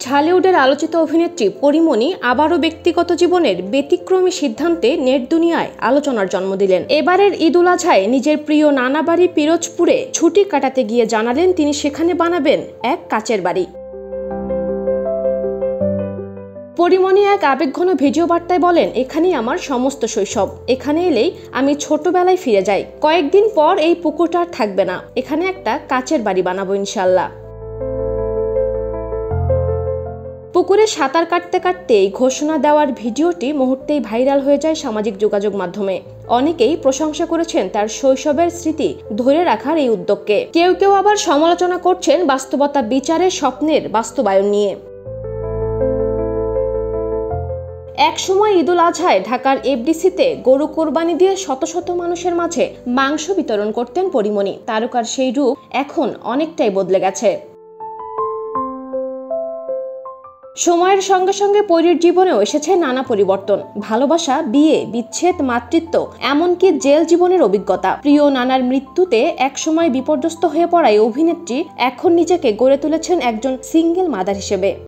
ঢালিউডের আলোচিত অভিনেত্রী পরীমণি আবারও ব্যক্তিগত জীবনের ব্যতিক্রমী সিদ্ধান্তে নেট দুনিয়ায় আলোচনার জন্ম দিলেন। এবারের ঈদ উল আজহায় নিজের প্রিয় নানা বাড়ি পিরোজপুরে ছুটি কাটাতে গিয়ে জানালেন তিনি সেখানে বানাবেন এক কাচের বাড়ি। পরীমণি এক আবেগঘন ভিডিও বার্তায় বলেন, এখানেই আমার সমস্ত শৈশব, এখানে এলেই আমি ছোটবেলায় ফিরে যাই। কয়েকদিন পর এই পুকুরটা আর থাকবে না, এখানে একটা কাচের বাড়ি বানাবো ইনশাল্লাহ। পুকুরে সাঁতার কাটতে কাটতে এই ঘোষণা দেওয়ার ভিডিওটি মুহূর্তেই ভাইরাল হয়ে যায় সামাজিক যোগাযোগ মাধ্যমে। অনেকেই প্রশংসা করেছেন তার শৈশবের স্মৃতি ধরে রাখার এই উদ্যোগকে। কেউ কেউ আবার সমালোচনা করছেন বাস্তবতা বিচারে স্বপ্নের বাস্তবায়ন নিয়ে। এক সময় ঈদ উল আজহায় ঢাকার এফডিসিতে গরু কোরবানি দিয়ে শত শত মানুষের মাঝে মাংস বিতরণ করতেন পরীমণি। তারকার সেই রূপ এখন অনেকটাই বদলে গেছে। সময়ের সঙ্গে সঙ্গে পরীর জীবনেও এসেছে নানা পরিবর্তন। ভালোবাসা, বিয়ে, বিচ্ছেদ, মাতৃত্ব, এমনকি জেল জীবনের অভিজ্ঞতা। প্রিয় নানার মৃত্যুতে একসময় বিপর্যস্ত হয়ে পড়ায় অভিনেত্রী এখন নিজেকে গড়ে তুলেছেন একজন সিঙ্গেল মাদার হিসেবে।